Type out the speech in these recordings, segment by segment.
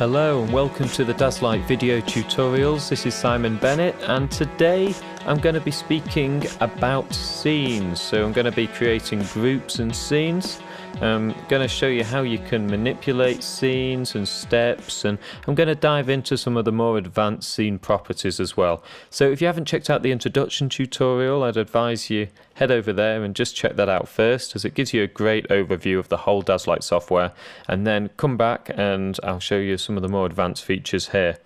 Hello and welcome to the DASLIGHT video tutorials. This is Simon Bennett and today I'm going to be speaking about scenes. So I'm going to be creating groups and scenes. I'm going to show you how you can manipulate scenes and steps, and I'm going to dive into some of the more advanced scene properties as well. So if you haven't checked out the introduction tutorial, I'd advise you head over there and just check that out first, as it gives you a great overview of the whole DASLIGHT software, and then come back and I'll show you some of the more advanced features here.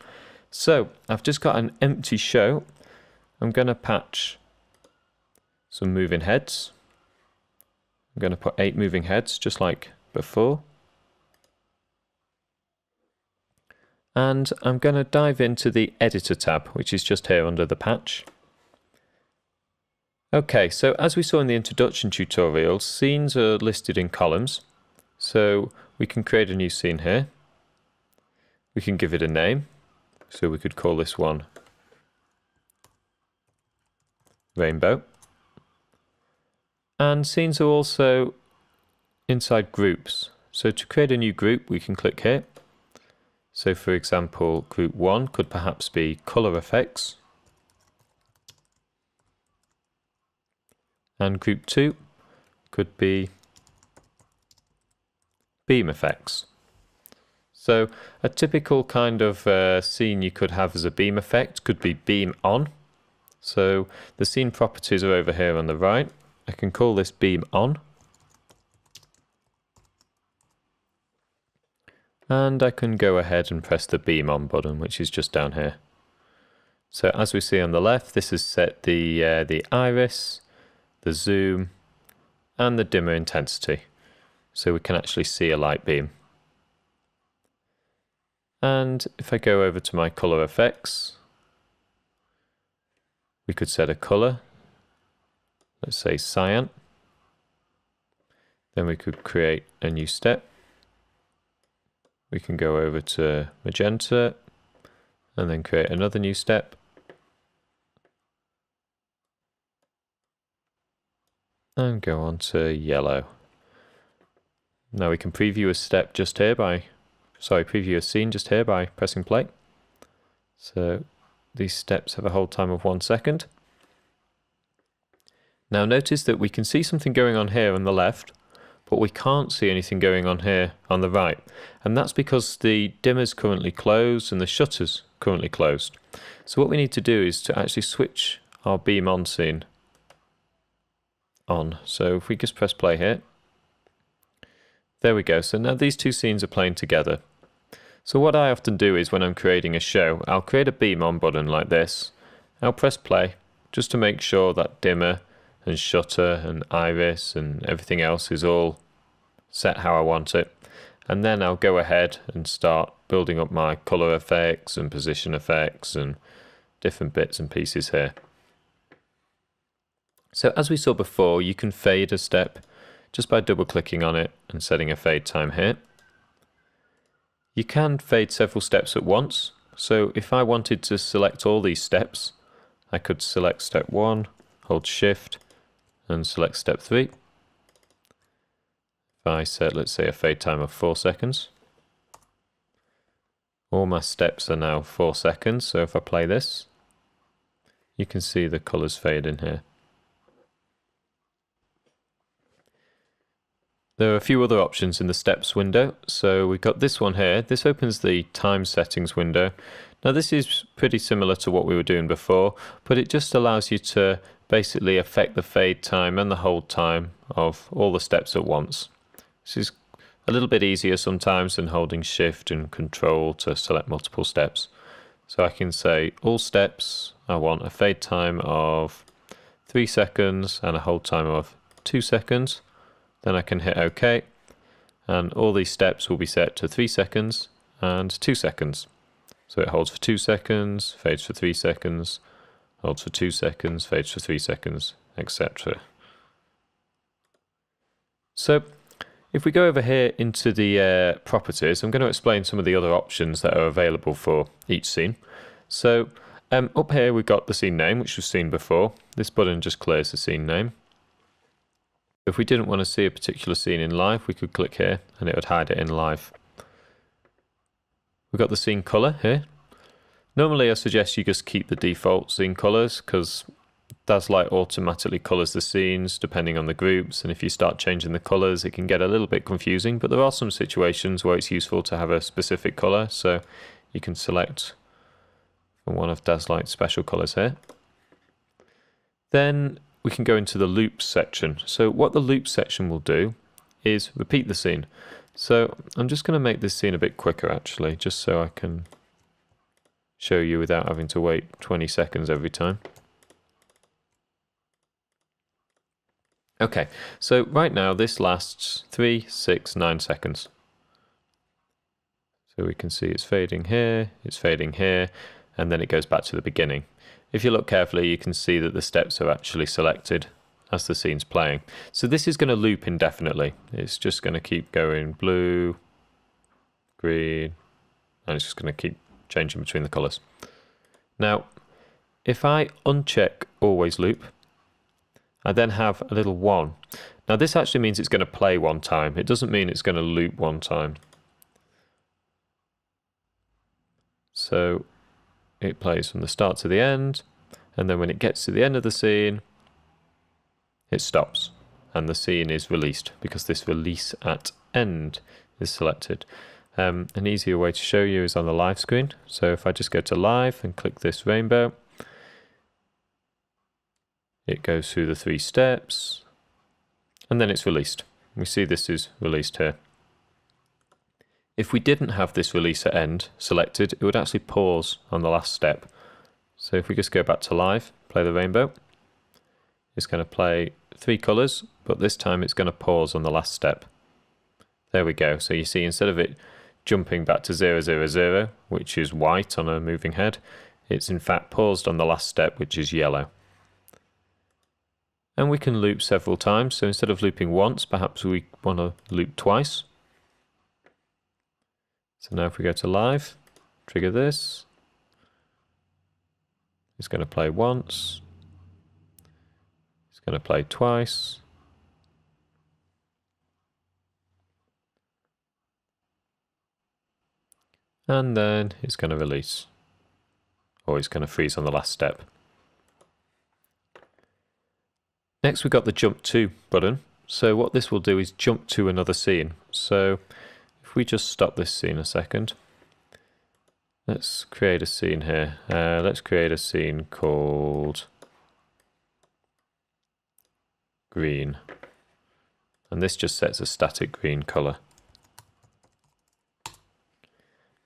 So I've just got an empty show. I'm going to patch some moving heads. I'm going to put 8 moving heads just like before. And I'm going to dive into the editor tab, which is just here under the patch. Okay, so as we saw in the introduction tutorial, scenes are listed in columns. So we can create a new scene here. We can give it a name. So we could call this one Rainbow. And scenes are also inside groups. So to create a new group, we can click here. So for example, group 1 could perhaps be color effects. And group 2 could be beam effects. So a typical kind of scene you could have as a beam effect could be beam on. So the scene properties are over here on the right. I can call this beam on. And I can go ahead and press the beam on button, which is just down here. So as we see on the left, this has set the iris, the zoom, and the dimmer intensity. So we can actually see a light beam. And if I go over to my color effects, we could set a color. Let's say cyan. Then we could create a new step. We can go over to magenta and then create another new step. And go on to yellow. Now we can preview a step just here preview a scene just here by pressing play. So these steps have a hold time of 1 second. Now notice that we can see something going on here on the left, but we can't see anything going on here on the right. And that's because the dimmer's currently closed and the shutter's currently closed. So what we need to do is to actually switch our beam on scene on. So if we just press play here, there we go. So now these two scenes are playing together. So what I often do is when I'm creating a show, I'll create a beam on button like this. I'll press play just to make sure that dimmer and shutter and iris and everything else is all set how I want it. And then I'll go ahead and start building up my color effects and position effects and different bits and pieces here. So as we saw before, you can fade a step just by double clicking on it and setting a fade time here. You can fade several steps at once. So if I wanted to select all these steps, I could select step 1, hold shift, and select step 3. If I set, let's say, a fade time of 4 seconds. All my steps are now 4 seconds, so if I play this, you can see the colors fade in here. There are a few other options in the steps window. So we've got this one here. This opens the time settings window. Now this is pretty similar to what we were doing before, but it just allows you to basically affect the fade time and the hold time of all the steps at once. This is a little bit easier sometimes than holding shift and control to select multiple steps. So I can say all steps, I want a fade time of 3 seconds and a hold time of 2 seconds. Then I can hit OK, and all these steps will be set to 3 seconds and 2 seconds. So it holds for 2 seconds, fades for 3 seconds, holds for 2 seconds, fades for 3 seconds, etc. So if we go over here into the properties, I'm going to explain some of the other options that are available for each scene. So up here we've got the scene name, which we've seen before. This button just clears the scene name. If we didn't want to see a particular scene in live, we could click here and it would hide it in live. we've got the scene color here. Normally I suggest you just keep the default scene colors because DASLIGHT automatically colors the scenes depending on the groups, and if you start changing the colors it can get a little bit confusing, but there are some situations where it's useful to have a specific color, so you can select from one of DASLIGHT's special colors here. Then we can go into the loops section. So what the loop section will do is repeat the scene. So I'm just going to make this scene a bit quicker actually, just so I can show you without having to wait 20 seconds every time. Okay, so right now this lasts 3, 6, 9 seconds. So we can see it's fading here, and then it goes back to the beginning. If you look carefully, you can see that the steps are actually selected as the scene's playing. So this is going to loop indefinitely. It's just going to keep going blue, green, and it's just going to keep changing between the colors. Now, if I uncheck always loop, I then have a little 1. Now this actually means it's going to play one time. It doesn't mean it's going to loop one time. So it plays from the start to the end, and then when it gets to the end of the scene, it stops, and the scene is released because this release at end is selected. An easier way to show you is on the live screen. So if I just go to live and click this rainbow, it goes through the 3 steps, and then it's released. We see this is released here. If we didn't have this release at end selected, it would actually pause on the last step. So if we just go back to live, play the rainbow, it's going to play 3 colors, but this time it's going to pause on the last step. There we go. So you see, instead of it jumping back to 0, 0, 0, which is white on a moving head, it's in fact paused on the last step, which is yellow. And we can loop several times. So instead of looping once, perhaps we want to loop twice. So now if we go to live, trigger this, it's going to play once, it's going to play twice, and then it's going to release, or it's going to freeze on the last step. Next we've got the jump to button. So what this will do is jump to another scene. So if we just stop this scene a second, let's create a scene here. Let's create a scene called green. And this just sets a static green color.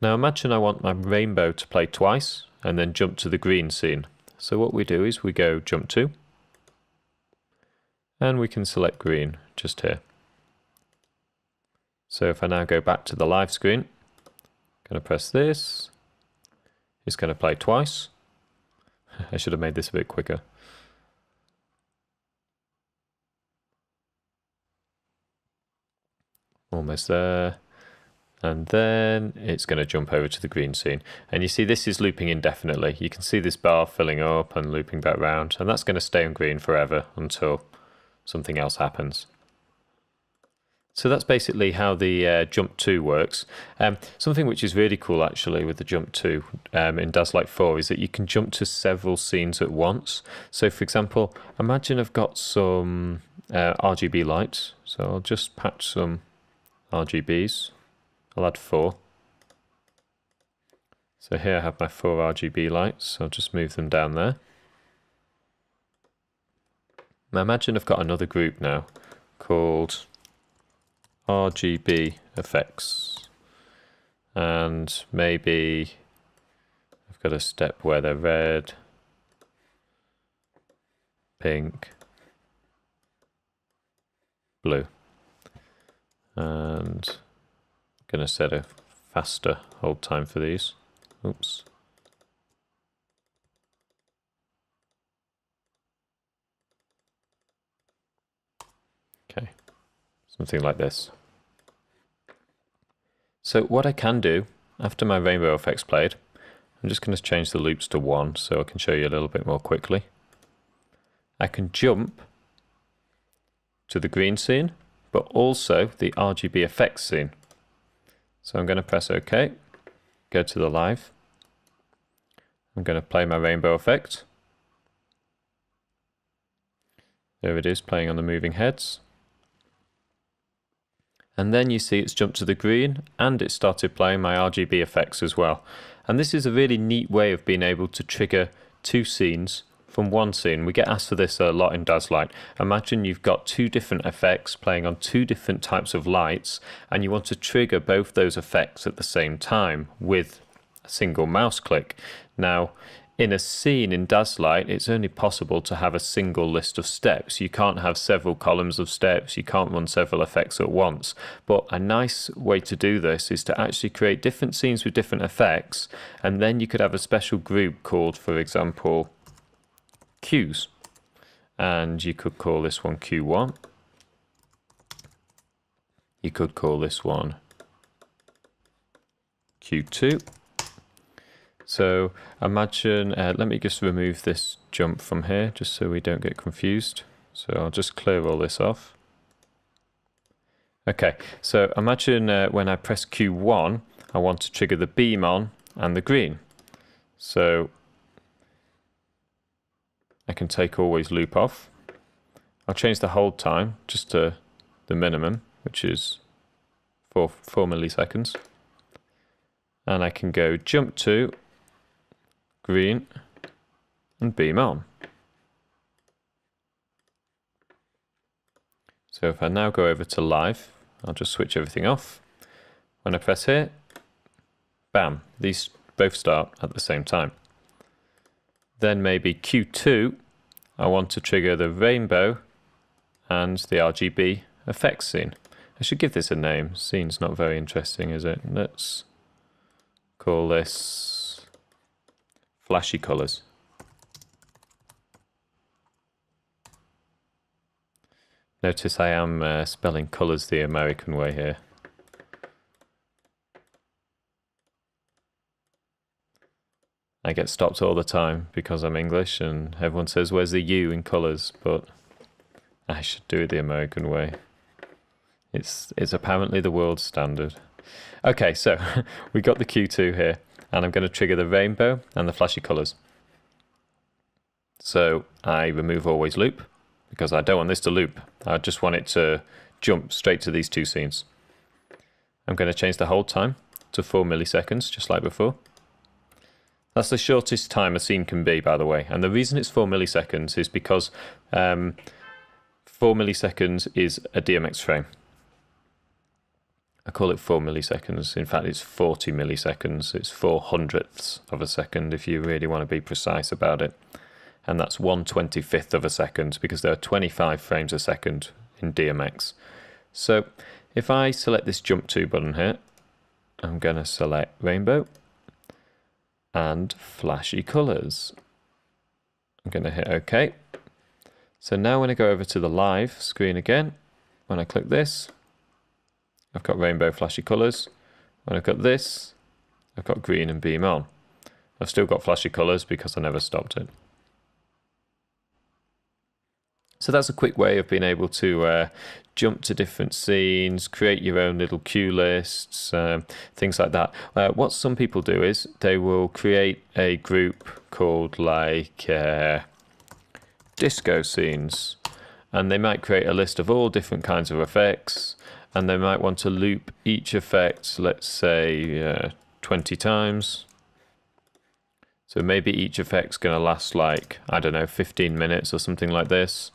Now imagine I want my rainbow to play twice and then jump to the green scene. So what we do is we go jump to, and we can select green just here. So if I now go back to the live screen, I'm going to press this, it's going to play twice. I should have made this a bit quicker. Almost there. And then it's going to jump over to the green scene. And you see this is looping indefinitely. You can see this bar filling up and looping back round, and that's going to stay on green forever until something else happens. So that's basically how the jump to works. Something which is really cool actually with the jump to in DASLIGHT 4 is that you can jump to several scenes at once. So for example, imagine I've got some RGB lights. So I'll just patch some RGBs. I'll add 4. So here I have my 4 RGB lights. I'll just move them down there. Now imagine I've got another group now called RGB effects, and maybe I've got a step where they're red, pink, blue, and I'm going to set a faster hold time for these. Oops. Okay, something like this. So what I can do after my rainbow effects played, I'm just going to change the loops to 1 so I can show you a little bit more quickly. I can jump to the green scene, but also the RGB effects scene. So I'm going to press OK. go to the live. I'm going to play my rainbow effect. There it is, playing on the moving heads. And then you see it's jumped to the green and it started playing my RGB effects as well. And this is a really neat way of being able to trigger two scenes from one scene. We get asked for this a lot in DASLIGHT. Imagine you've got two different effects playing on two different types of lights and you want to trigger both those effects at the same time with a single mouse click. Now, in a scene in DASLIGHT, it's only possible to have a single list of steps. You can't have several columns of steps, you can't run several effects at once. But a nice way to do this is to actually create different scenes with different effects, and then you could have a special group called, for example, Qs. And you could call this one Q1. You could call this one Q2. So imagine, let me just remove this jump from here just so we don't get confused. So I'll just clear all this off. Okay, so imagine when I press Q1, I want to trigger the beam on and the green. So I can take always loop off. I'll change the hold time just to the minimum, which is 4 milliseconds. And I can go jump to green and beam on. So if I now go over to live, I'll just switch everything off. When I press here, bam, these both start at the same time. Then maybe Q2, I want to trigger the rainbow and the RGB effects scene. I should give this a name. Scene's not very interesting, is it? Let's call this flashy colors. Notice I am spelling colors the American way here. I get stopped all the time because I'm English and everyone says, where's the U in colors? But I should do it the American way. It's apparently the world standard. Okay, so we got the Q2 here. And I'm going to trigger the rainbow and the flashy colors. So I remove always loop because I don't want this to loop. I just want it to jump straight to these two scenes. I'm going to change the hold time to 4 milliseconds, just like before. That's the shortest time a scene can be, by the way. And the reason it's 4 milliseconds is because 4 milliseconds is a DMX frame. I call it 4 milliseconds. In fact, it's 40 milliseconds. It's 4/100ths of a second if you really want to be precise about it. And that's 1/25th of a second because there are 25 frames a second in DMX. So if I select this jump to button here, I'm going to select rainbow and flashy colors. I'm going to hit OK. So now when I go over to the live screen again, when I click this, I've got rainbow flashy colors. When I've got this, I've got green and beam on. I've still got flashy colors because I never stopped it. So that's a quick way of being able to jump to different scenes, create your own little cue lists, things like that. What some people do is they will create a group called like disco scenes, and they might create a list of all different kinds of effects. And they might want to loop each effect, let's say 20 times. So maybe each effect's going to last like, I don't know, 15 minutes or something like this.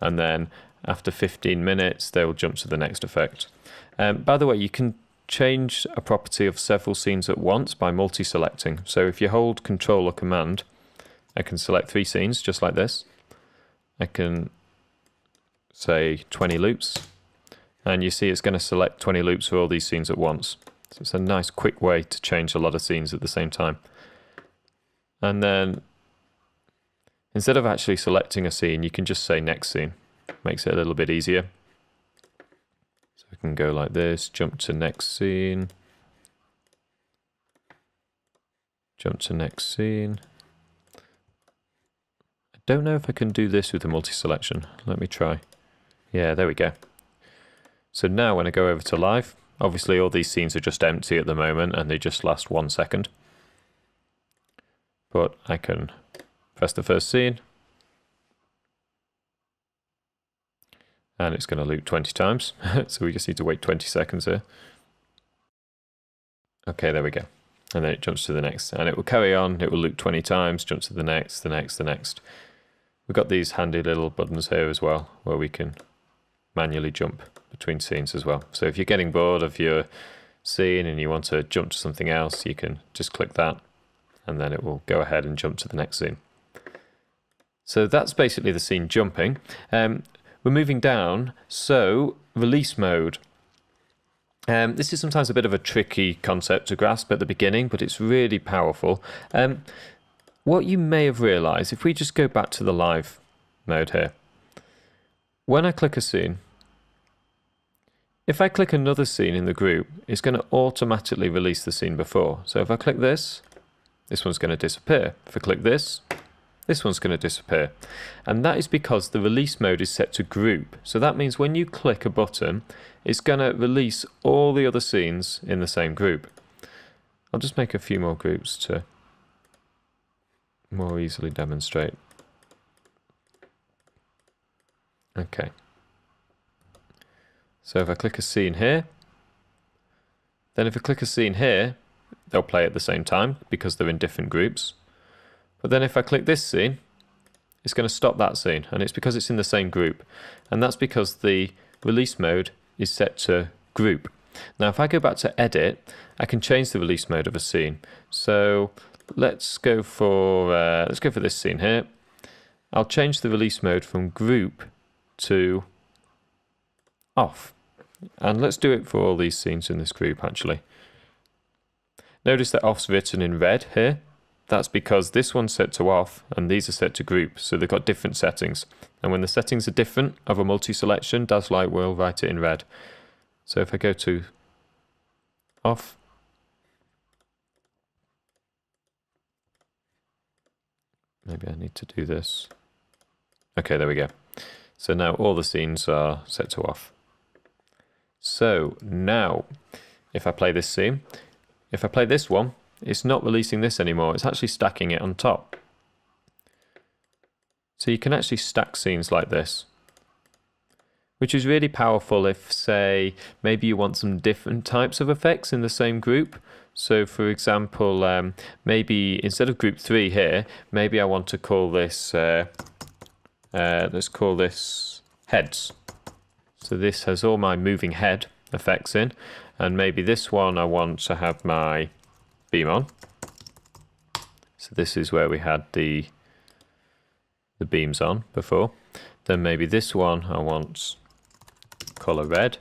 And then after 15 minutes, they will jump to the next effect. By the way, you can change a property of several scenes at once by multi-selecting. So if you hold Control or Command, I can select 3 scenes just like this. I can say 20 loops. And you see it's going to select 20 loops for all these scenes at once. So it's a nice quick way to change a lot of scenes at the same time. And then instead of actually selecting a scene, you can just say next scene. Makes it a little bit easier. So we can go like this, jump to next scene. Jump to next scene. I don't know if I can do this with the multi-selection. Let me try. Yeah, there we go. So now when I go over to live, Obviously all these scenes are just empty at the moment and they just last 1 second. But I can press the first scene and it's going to loop 20 times. So we just need to wait 20 seconds here. Okay, there we go. And then it jumps to the next, and it will carry on. It will loop 20 times, jump to the next, the next, the next. We've got these handy little buttons here as well, where we can manually jump between scenes as well. So if you're getting bored of your scene and you want to jump to something else, you can just click that, and then it will go ahead and jump to the next scene. So that's basically the scene jumping. We're moving down, so release mode. This is sometimes a bit of a tricky concept to grasp at the beginning, but it's really powerful. What you may have realized, if we just go back to the live mode here, when I click a scene, if I click another scene in the group, it's going to automatically release the scene before. So if I click this one's going to disappear. If I click this one's going to disappear. And that is because the release mode is set to group. So that means when you click a button, it's going to release all the other scenes in the same group. I'll just make a few more groups to more easily demonstrate. Okay. So if I click a scene here, then if I click a scene here, they'll play at the same time because they're in different groups. But then if I click this scene, it's going to stop that scene, and it's because it's in the same group. And that's because the release mode is set to group. Now if I go back to edit, I can change the release mode of a scene. So let's go for this scene here. I'll change the release mode from group to off. And let's do it for all these scenes in this group actually. Notice that off's written in red here. That's because this one's set to off and these are set to group, so they've got different settings. And when the settings are different of a multi-selection, DASLIGHT will write it in red. So if I go to off, maybe I need to do this. Okay, there we go. So now all the scenes are set to off. So now, if I play this scene, if I play this one, it's not releasing this anymore, it's actually stacking it on top. So you can actually stack scenes like this, which is really powerful if, say, maybe you want some different types of effects in the same group. So for example, maybe instead of group 3 here, maybe I want to call this, let's call this heads. So this has all my moving head effects in, and maybe this one I want to have my beam on. So this is where we had the beams on before. Then maybe this one I want color red,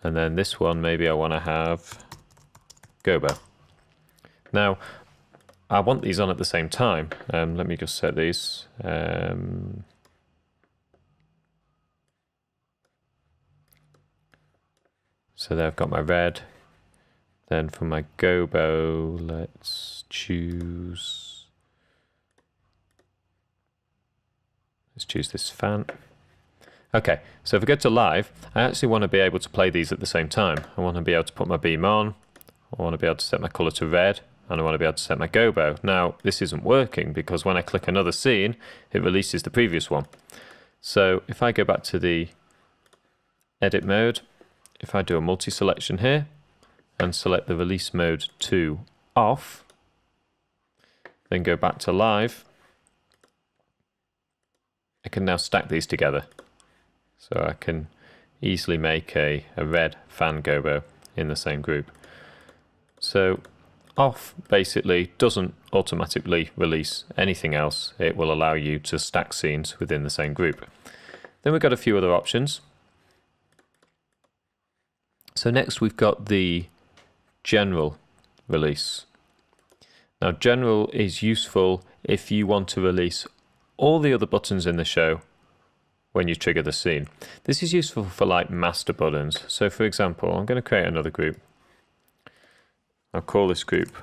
and then this one maybe I want to have gobo. Now I want these on at the same time. Let me just set these. So there I've got my red. Then for my gobo, let's choose this fan. Okay, so if I go to live, I actually want to be able to play these at the same time. I want to be able to put my beam on, I want to be able to set my color to red, and I want to be able to set my gobo. Now, this isn't working because when I click another scene, it releases the previous one. So if I go back to the edit mode, if I do a multi-selection here, and select the release mode to off, then go back to live, I can now stack these together. So I can easily make a red fan gobo in the same group. So off basically doesn't automatically release anything else. It will allow you to stack scenes within the same group. Then we've got a few other options. So next we've got the general release. Now general is useful if you want to release all the other buttons in the show when you trigger the scene. This is useful for like master buttons. So for example, I'm going to create another group. I'll call this group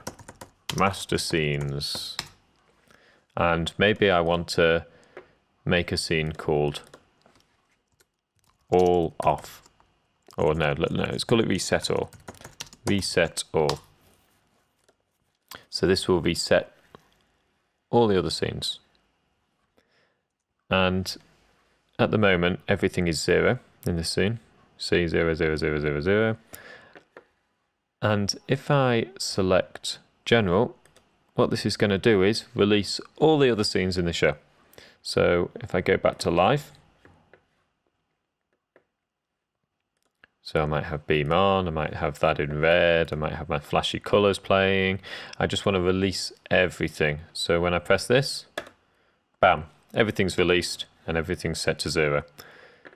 master scenes, and maybe I want to make a scene called all off Or no, let's call it reset all. Reset all. So this will reset all the other scenes. And at the moment, everything is 0 in this scene. See 0, 0, 0, 0, 0. And if I select general, what this is going to do is release all the other scenes in the show. So if I go back to live, so I might have beam on, I might have that in red, I might have my flashy colors playing. I just want to release everything. So when I press this, bam, everything's released and everything's set to 0.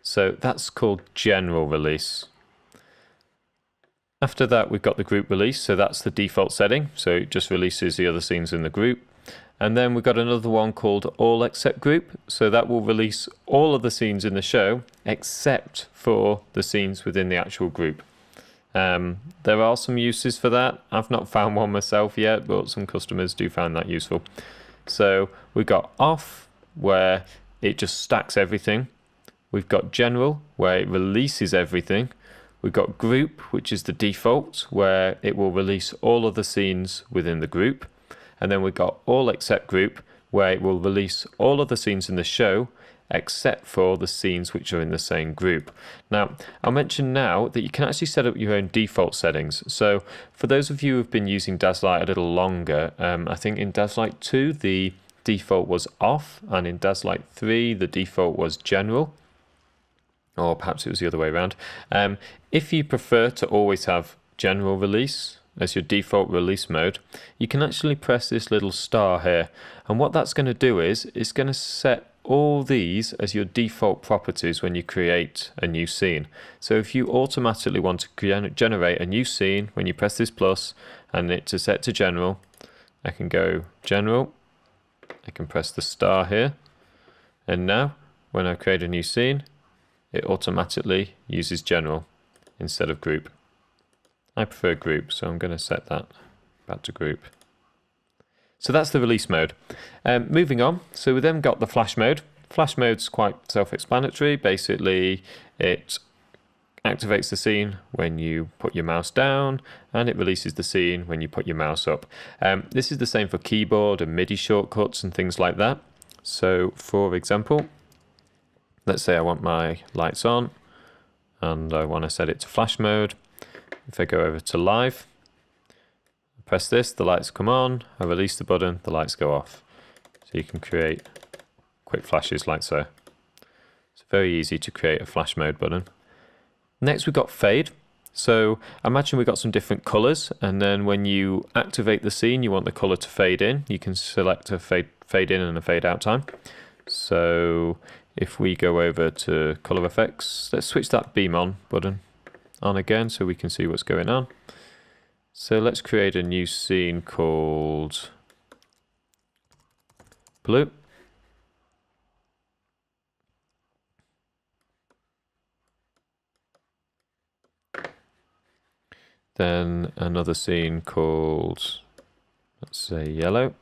So that's called general release. After that, we've got the group release. So that's the default setting. So it just releases the other scenes in the group. And then we've got another one called all except group. So that will release all of the scenes in the show except for the scenes within the actual group. There are some uses for that. I've not found one myself yet, but some customers do find that useful. So we've got off, where it just stacks everything. We've got general, where it releases everything. We've got group, which is the default, where it will release all of the scenes within the group. And then we've got all except group, where it will release all of the scenes in the show, except for the scenes which are in the same group. Now, I'll mention now that you can actually set up your own default settings. So for those of you who've been using DASLIGHT a little longer, I think in DASLIGHT 2, the default was off, and in DASLIGHT 3, the default was general. Or perhaps it was the other way around. If you prefer to always have general release as your default release mode, you can actually press this little star here. And what that's going to do is it's going to set all these as your default properties when you create a new scene. So if you automatically want to generate a new scene, when you press this plus and it to set to general, I can go general, I can press the star here, and now when I create a new scene, it automatically uses general instead of group. I prefer group, so I'm going to set that back to group. So that's the release mode. Moving on, so we then got the flash mode. Flash mode's quite self-explanatory. Basically, it activates the scene when you put your mouse down, and it releases the scene when you put your mouse up. This is the same for keyboard and MIDI shortcuts and things like that. So, for example, let's say I want my lights on, and I want to set it to flash mode. If I go over to live, press this, the lights come on, I release the button, the lights go off. So you can create quick flashes like so. It's very easy to create a flash mode button. Next we've got fade. So imagine we've got some different colors, and then when you activate the scene, you want the color to fade in. You can select a fade in and a fade out time. So if we go over to color effects, let's switch that beam on button on again so we can see what's going on. So let's create a new scene called blue. Then another scene called, let's say, yellow.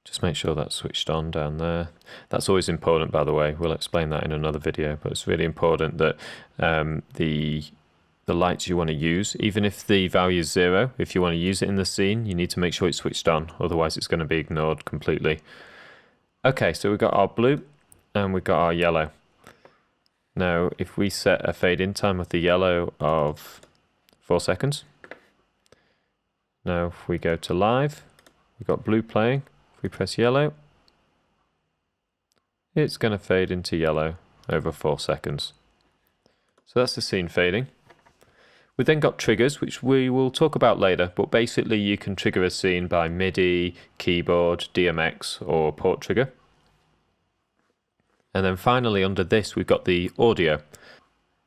Just make sure that's switched on down there. That's always important, by the way. We'll explain that in another video, but it's really important that the lights you want to use, even if the value is 0, if you want to use it in the scene, you need to make sure it's switched on. Otherwise, it's going to be ignored completely. Okay, so we've got our blue and we've got our yellow. Now, if we set a fade in time of the yellow of 4 seconds. Now, if we go to live, we've got blue playing. If we press yellow, it's going to fade into yellow over 4 seconds. So that's the scene fading. We then got triggers, which we will talk about later, but basically you can trigger a scene by MIDI, keyboard, DMX, or port trigger. And then finally under this we've got the audio.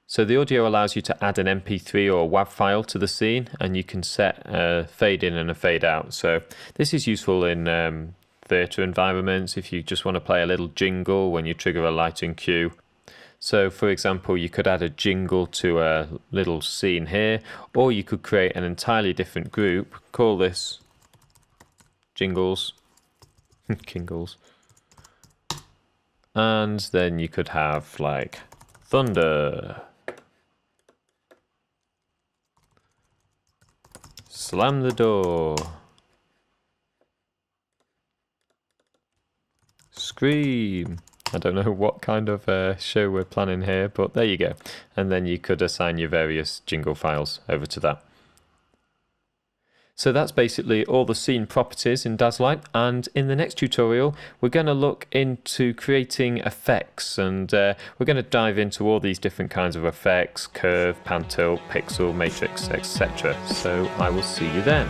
So the audio allows you to add an MP3 or WAV file to the scene, and you can set a fade in and a fade out. So this is useful in theatre environments if you just want to play a little jingle when you trigger a lighting cue. So for example, you could add a jingle to a little scene here, or you could create an entirely different group, call this jingles, Kingles. And then you could have like thunder. Slam the door. Scream. I don't know what kind of show we're planning here, but there you go. And then you could assign your various jingle files over to that. So that's basically all the scene properties in DASLIGHT, and in the next tutorial we're going to look into creating effects, and we're going to dive into all these different kinds of effects: curve, pan tilt, pixel, matrix, etc. So I will see you then.